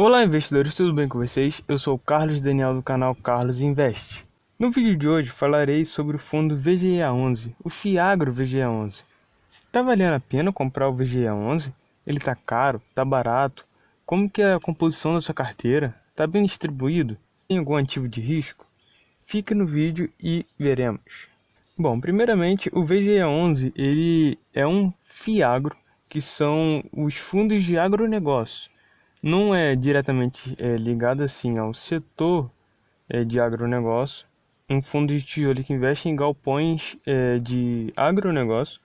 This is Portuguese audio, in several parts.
Olá investidores, tudo bem com vocês? Eu sou o Carlos Daniel do canal Carlos Invest. No vídeo de hoje falarei sobre o fundo VGA11, o Fiagro VGA11. Está valendo a pena comprar o VGA11? Ele está caro? Está barato? Como que é a composição da sua carteira? Está bem distribuído? Tem algum ativo de risco? Fique no vídeo e veremos. Bom, primeiramente o VGA11 ele é um Fiagro, que são os fundos de agronegócio. Não é diretamente ligado assim ao setor de agronegócio, um fundo de tijolo que investe em galpões de agronegócio,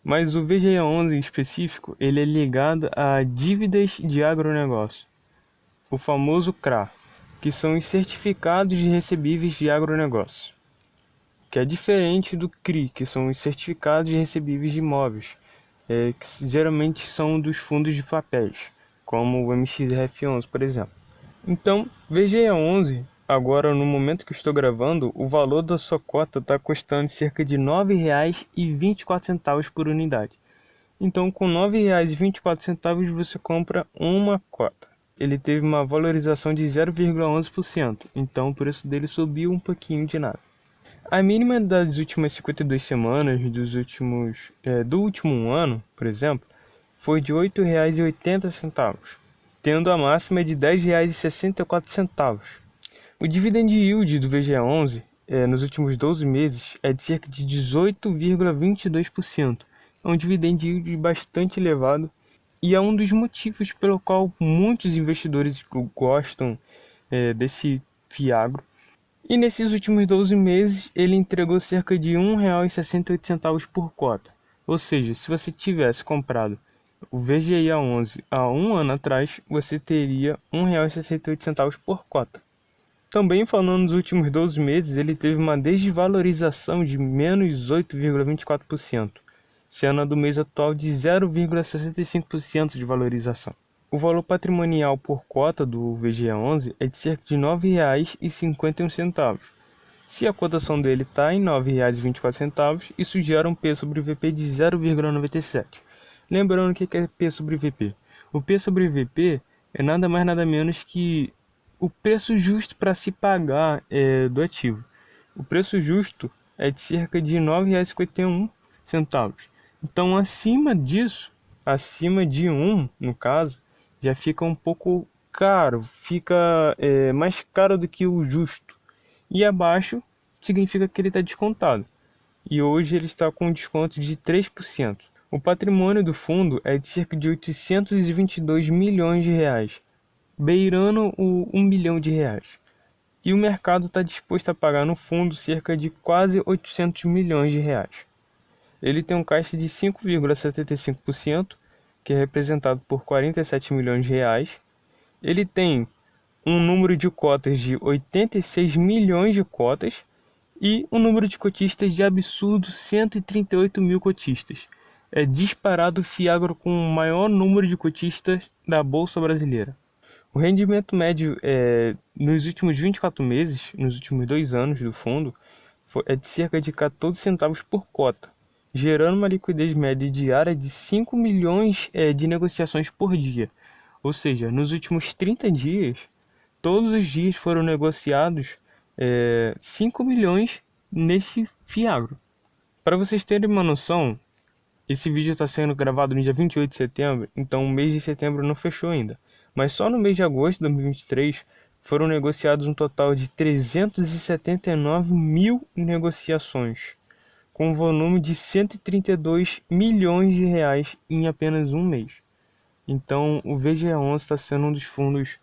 mas o VGA11 em específico ele é ligado a dívidas de agronegócio, o famoso CRA, que são os certificados de recebíveis de agronegócio, que é diferente do CRI, que são os certificados de recebíveis de imóveis, que geralmente são dos fundos de papéis, como o MXRF11, por exemplo. Então, VGA11, agora no momento que eu estou gravando, o valor da sua cota está custando cerca de R$ 9,24 por unidade. Então, com R$ 9,24 você compra uma cota. Ele teve uma valorização de 0,11%, então o preço dele subiu um pouquinho de nada. A mínima das últimas 52 semanas, do último ano, por exemplo, foi de R$ 8,80, tendo a máxima de R$ 10,64. O dividend yield do VGA11 nos últimos 12 meses é de cerca de 18,22%. É um dividend yield bastante elevado e é um dos motivos pelo qual muitos investidores gostam desse Fiagro. E nesses últimos 12 meses ele entregou cerca de R$ 1,68 por cota. Ou seja, se você tivesse comprado o VGA11 há um ano atrás, você teria R$ 1,68 por cota. Também falando nos últimos 12 meses, ele teve uma desvalorização de menos 8,24%, sendo a do mês atual de 0,65% de valorização. O valor patrimonial por cota do VGA11 é de cerca de R$ 9,51. Se a cotação dele está em R$ 9,24, isso gera um P sobre VP de 0,97. Lembrando o que é P sobre VP. O P sobre VP é nada mais nada menos que o preço justo para se pagar do ativo. O preço justo é de cerca de R$ 9,51. Então, acima disso, acima de 1, no caso, já fica um pouco caro, fica mais caro do que o justo. E abaixo significa que ele está descontado. E hoje ele está com um desconto de 3%. O patrimônio do fundo é de cerca de 822 milhões de reais, beirando o 1 bilhão de reais. E o mercado está disposto a pagar no fundo cerca de quase 800 milhões de reais. Ele tem um caixa de 5,75%, que é representado por 47 milhões de reais. Ele tem um número de cotas de 86 milhões de cotas e um número de cotistas de absurdo 138 mil cotistas. É disparado o Fiagro com o maior número de cotistas da Bolsa Brasileira. O rendimento médio nos últimos 24 meses, nos últimos 2 anos do fundo, é de cerca de 14 centavos por cota, gerando uma liquidez média diária de 5 milhões de negociações por dia. Ou seja, nos últimos 30 dias, todos os dias foram negociados 5 milhões nesse Fiagro. Para vocês terem uma noção, esse vídeo está sendo gravado no dia 28 de setembro, então o mês de setembro não fechou ainda. Mas só no mês de agosto de 2023 foram negociados um total de 379 mil negociações, com um volume de 132 milhões de reais em apenas um mês. Então o VGA11 está sendo um dos fundos,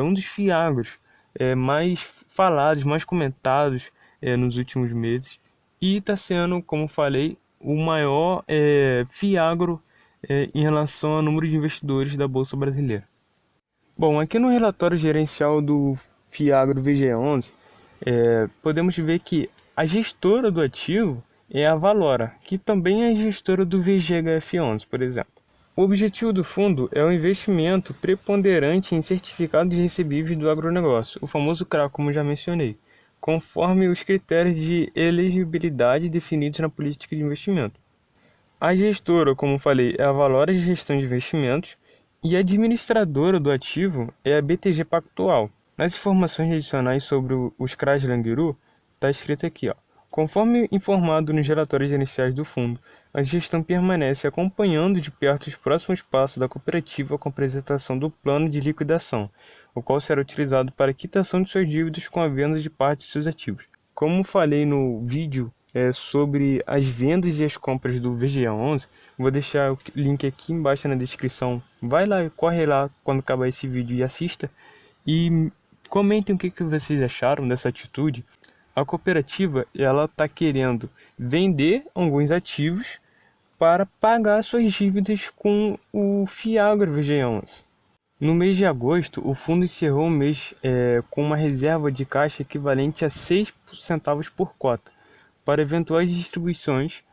um dos Fiagros mais falados, mais comentados nos últimos meses. E está sendo, como falei, o maior Fiagro em relação ao número de investidores da Bolsa Brasileira. Bom, aqui no relatório gerencial do Fiagro VGA11, podemos ver que a gestora do ativo é a Valora, que também é gestora do VGHF11, por exemplo. O objetivo do fundo é o investimento preponderante em certificados recebíveis do agronegócio, o famoso CRA, como já mencionei, conforme os critérios de elegibilidade definidos na política de investimento. A gestora, como falei, é a Valora de Gestão de Investimentos E a administradora do ativo é a BTG Pactual. Nas informações adicionais sobre os CRAs Languiru, está escrito aqui, ó. Conforme informado nos relatórios iniciais do fundo, a gestão permanece acompanhando de perto os próximos passos da cooperativa com a apresentação do plano de liquidação, o qual será utilizado para a quitação de suas dívidas com a venda de parte de seus ativos. Como falei no vídeo sobre as vendas e as compras do VGA11, vou deixar o link aqui embaixo na descrição. Vai lá, corre lá quando acabar esse vídeo e assista. E comentem o que vocês acharam dessa atitude. A cooperativa ela está querendo vender alguns ativos para pagar suas dívidas com o Fiagro VGA11. No mês de agosto, o fundo encerrou o mês com uma reserva de caixa equivalente a 6 centavos por cota, para eventuais distribuições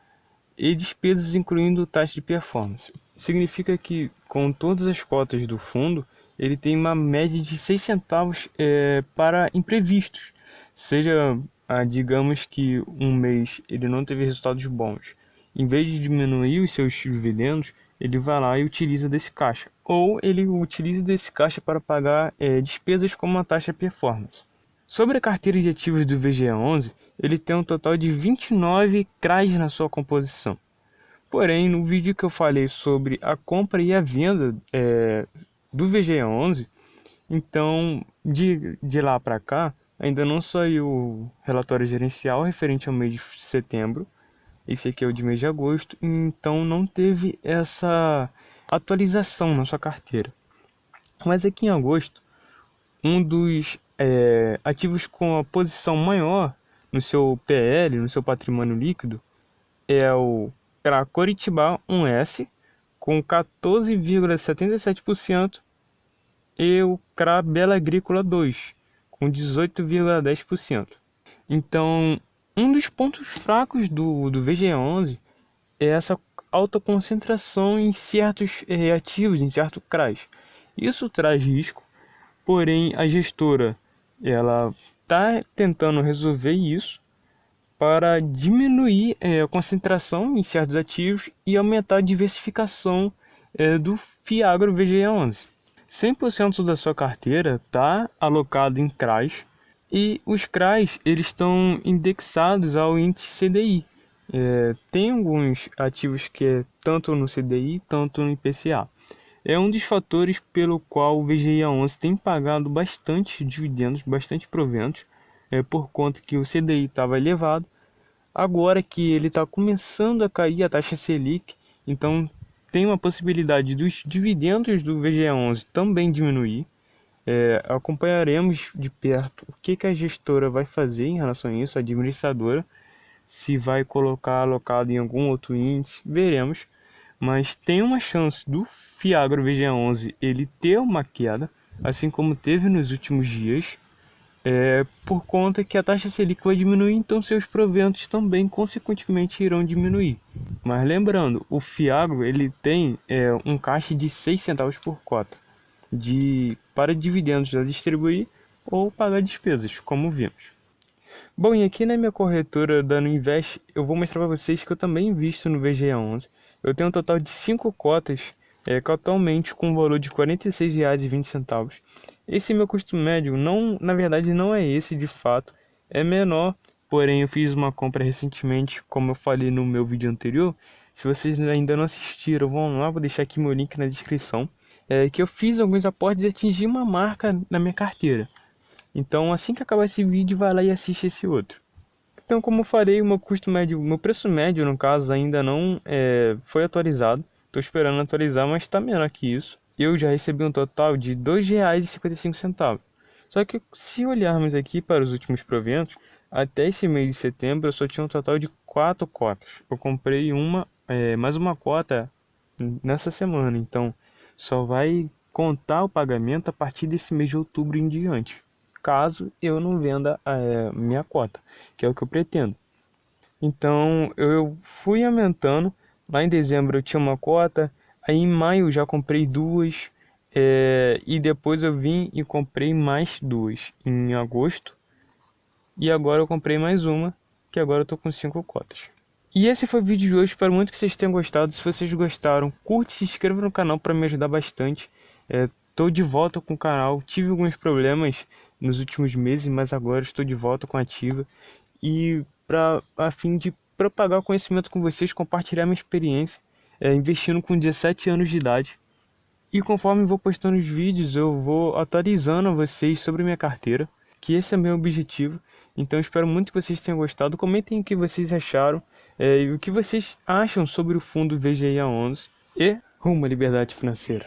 e despesas incluindo taxa de performance. Significa que com todas as cotas do fundo, ele tem uma média de 6 centavos para imprevistos. Seja, digamos que um mês ele não teve resultados bons. Em vez de diminuir os seus dividendos, ele vai lá e utiliza desse caixa. Ou ele utiliza desse caixa para pagar despesas como a taxa de performance. Sobre a carteira de ativos do VGA11, ele tem um total de 29 CRAs na sua composição. Porém, no vídeo que eu falei sobre a compra e a venda do VGA11, então de lá para cá, ainda não saiu o relatório gerencial referente ao mês de setembro. Esse aqui é o de mês de agosto, então não teve essa atualização na sua carteira. Mas aqui em agosto, um dos ativos com a posição maior no seu PL, no seu patrimônio líquido, é o CRA Coritibá 1S, com 14,77%, e o CRA Bela Agrícola 2, com 18,10%. Então, um dos pontos fracos do VGA11 é essa alta concentração em certos ativos, em certos CRAs. Isso traz risco, porém a gestora ela está tentando resolver isso para diminuir a concentração em certos ativos e aumentar a diversificação do Fiagro VGA11. 100% da sua carteira está alocado em CRAs, e os CRAs eles estão indexados ao índice CDI. Tem alguns ativos que é tanto no CDI, tanto no IPCA. É um dos fatores pelo qual o VGA11 tem pagado bastante dividendos, bastante proventos, por conta que o CDI estava elevado. Agora que ele está começando a cair a taxa Selic, então tem uma possibilidade dos dividendos do VGA11 também diminuir. Acompanharemos de perto o que a gestora vai fazer em relação a isso, a administradora, se vai colocar alocado em algum outro índice, veremos. Mas tem uma chance do Fiagro VGA11 ele ter uma queda, assim como teve nos últimos dias, por conta que a taxa Selic vai diminuir, então seus proventos também consequentemente irão diminuir. Mas lembrando, o Fiagro ele tem um caixa de 6 centavos por cota para dividendos a distribuir ou pagar despesas, como vimos. Bom, e aqui na minha corretora da Nuinvest, eu vou mostrar para vocês que eu também invisto no VGA11. Eu tenho um total de 5 cotas, atualmente com um valor de R$ 46,20. Esse meu custo médio, na verdade não é esse de fato, é menor, porém eu fiz uma compra recentemente, como eu falei no meu vídeo anterior. Se vocês ainda não assistiram, vão lá, vou deixar aqui meu link na descrição, que eu fiz alguns aportes e atingi uma marca na minha carteira. Então assim que acabar esse vídeo, vai lá e assiste esse outro. Então, como eu falei, o meu custo médio, meu preço médio no caso ainda não foi atualizado. Estou esperando atualizar, mas está menor que isso. Eu já recebi um total de R$ 2,55. Só que se olharmos aqui para os últimos proventos, até esse mês de setembro eu só tinha um total de 4 cotas. Eu comprei mais uma cota nessa semana, então só vai contar o pagamento a partir desse mês de outubro em diante, caso eu não venda minha cota, que é o que eu pretendo. Então eu fui aumentando. Lá em dezembro eu tinha uma cota, aí em maio eu já comprei duas, e depois eu vim e comprei mais duas em agosto, e agora eu comprei mais uma, que agora eu tô com 5 cotas. E esse foi o vídeo de hoje, espero muito que vocês tenham gostado. Se vocês gostaram, curte, se inscreva no canal para me ajudar bastante. Estou de volta com o canal, tive alguns problemas nos últimos meses, mas agora estou de volta com a ativa. E a fim de propagar o conhecimento com vocês, compartilhar minha experiência, investindo com 17 anos de idade. E conforme vou postando os vídeos, eu vou atualizando a vocês sobre minha carteira, que esse é meu objetivo. Então espero muito que vocês tenham gostado. Comentem o que vocês acharam, e o que vocês acham sobre o fundo VGIA11 e rumo à liberdade financeira.